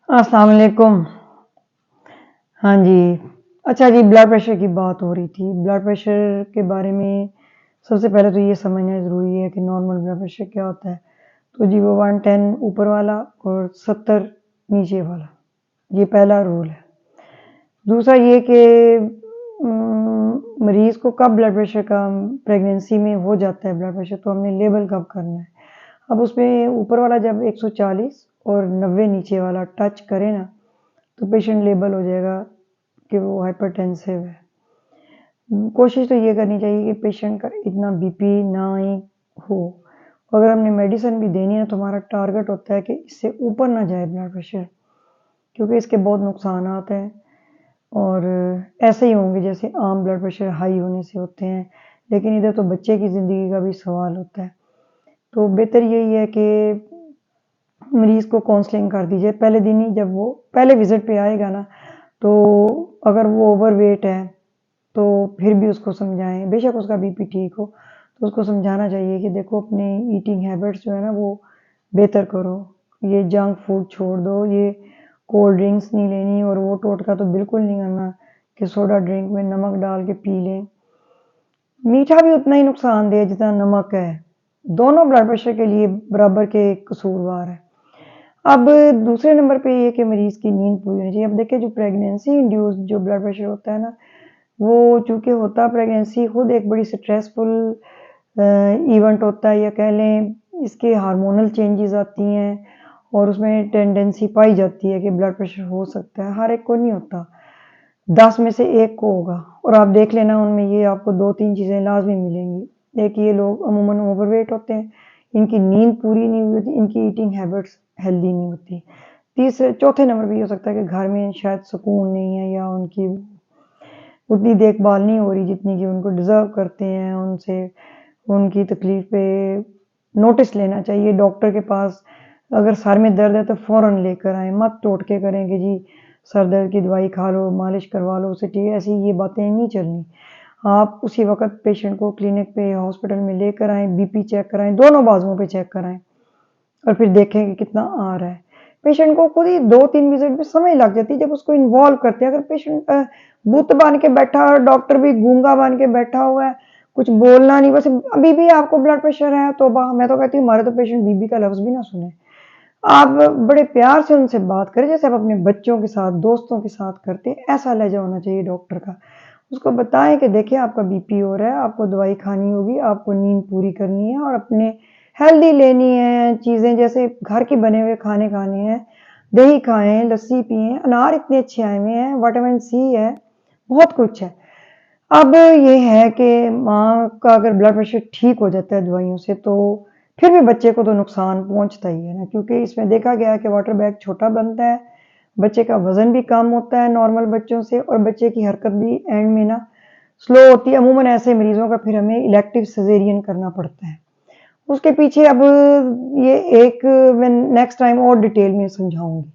अस्सलाम वालेकुम। हाँ जी। अच्छा जी, ब्लड प्रेशर की बात हो रही थी। ब्लड प्रेशर के बारे में सबसे पहले तो ये समझना ज़रूरी है कि नॉर्मल ब्लड प्रेशर क्या होता है। तो जी वो 110 ऊपर वाला और 70 नीचे वाला, ये पहला रूल है। दूसरा ये कि मरीज़ को कब ब्लड प्रेशर का प्रेगनेंसी में हो जाता है ब्लड प्रेशर, तो हमने लेबल कब करना है। अब उसमें ऊपर वाला जब 140 और 90 नीचे वाला टच करे ना, तो पेशेंट लेबल हो जाएगा कि वो हाइपरटेंसिव है। कोशिश तो ये करनी चाहिए कि पेशेंट का इतना बीपी ना ही हो। अगर हमने मेडिसिन भी देनी है तो हमारा टारगेट होता है कि इससे ऊपर ना जाए ब्लड प्रेशर, क्योंकि इसके बहुत नुकसानात हैं और ऐसे ही होंगे जैसे आम ब्लड प्रेशर हाई होने से होते हैं, लेकिन इधर तो बच्चे की ज़िंदगी का भी सवाल होता है। तो बेहतर यही है कि मरीज़ को काउंसलिंग कर दीजिए पहले दिन ही। जब वो पहले विज़िट पे आएगा ना, तो अगर वो ओवरवेट है तो फिर भी उसको समझाएँ, बेशक उसका बीपी ठीक हो, तो उसको समझाना चाहिए कि देखो अपनी ईटिंग हैबिट्स जो है ना वो बेहतर करो। ये जंक फूड छोड़ दो, ये कोल्ड ड्रिंक्स नहीं लेनी और वो टोटका तो बिल्कुल नहीं करना कि सोडा ड्रिंक में नमक डाल के पी लें। मीठा भी उतना ही नुकसानदेह है जितना नमक है। दोनों ब्लड प्रेशर के लिए बराबर के कसूरवार हैं। अब दूसरे नंबर पे ये कि मरीज़ की नींद पूरी होनी चाहिए। अब देखिए जो प्रेगनेंसी इंड्यूस्ड जो ब्लड प्रेशर होता है ना, वो चूँकि होता प्रेगनेंसी खुद एक बड़ी स्ट्रेसफुल इवेंट होता है, या कह लें इसके हार्मोनल चेंजेज़ आती हैं और उसमें टेंडेंसी पाई जाती है कि ब्लड प्रेशर हो सकता है। हर एक को नहीं होता, 10 में से 1 को होगा और आप देख लेना उनमें ये आपको 2-3 चीज़ें लाज़मी मिलेंगी। एक ये लोग अमूमन ओवरवेट होते हैं, इनकी नींद पूरी नहीं हुई होती, इनकी ईटिंग हैबिट्स हेल्दी नहीं होती। तीसरे चौथे नंबर पे ये हो सकता है कि घर में शायद सुकून नहीं है या उनकी उतनी देखभाल नहीं हो रही जितनी कि उनको डिज़र्व करते हैं। उनसे उनकी तकलीफ़ पे नोटिस लेना चाहिए। डॉक्टर के पास अगर सर में दर्द है तो फ़ौरन लेकर आएँ, मत टोटके करें कि जी सर दर्द की दवाई खा लो, मालिश करवा लो उससे ठीक है, ऐसी ये बातें नहीं चलनी। आप उसी वक़्त पेशेंट को क्लिनिक पे, हॉस्पिटल में लेकर आएँ, बीपी चेक कराएँ, दोनों बाजुओं पे चेक कराएँ और फिर देखें कि कितना आ रहा है। पेशेंट को खुद ही 2-3 विज़िट में समझ लग जाती है जब उसको इन्वॉल्व करते हैं। अगर पेशेंट बुत बन के बैठा है और डॉक्टर भी गूंगा बन के बैठा हुआ है, कुछ बोलना नहीं, बस अभी भी आपको ब्लड प्रेशर है, तौबा! मैं तो कहती हूँ हमारे तो पेशेंट बीबी का लफ्ज़ भी ना सुने। आप बड़े प्यार से उनसे बात करें जैसे आप अपने बच्चों के साथ, दोस्तों के साथ करते हैं, ऐसा लहज़ा होना चाहिए डॉक्टर का। उसको बताएँ कि देखिए आपका बीपी हो रहा है, आपको दवाई खानी होगी, आपको नींद पूरी करनी है और अपने हेल्दी लेनी है चीज़ें, जैसे घर के बने हुए खाने खाने हैं। दही खाएँ, लस्सी पिएँ, अनार इतने अच्छे आए हुए हैं, विटामिन सी है, बहुत कुछ है। अब ये है कि माँ का अगर ब्लड प्रेशर ठीक हो जाता है दवाइयों से, तो फिर भी बच्चे को तो नुकसान पहुँचता ही है ना, क्योंकि इसमें देखा गया है कि वाटर बैग छोटा बनता है, बच्चे का वज़न भी कम होता है नॉर्मल बच्चों से और बच्चे की हरकत भी एंड में ना स्लो होती है। अमूमन ऐसे मरीज़ों का फिर हमें इलेक्टिव सिज़ेरियन करना पड़ता है। उसके पीछे अब ये एक मैं नेक्स्ट टाइम और डिटेल में समझाऊँगी।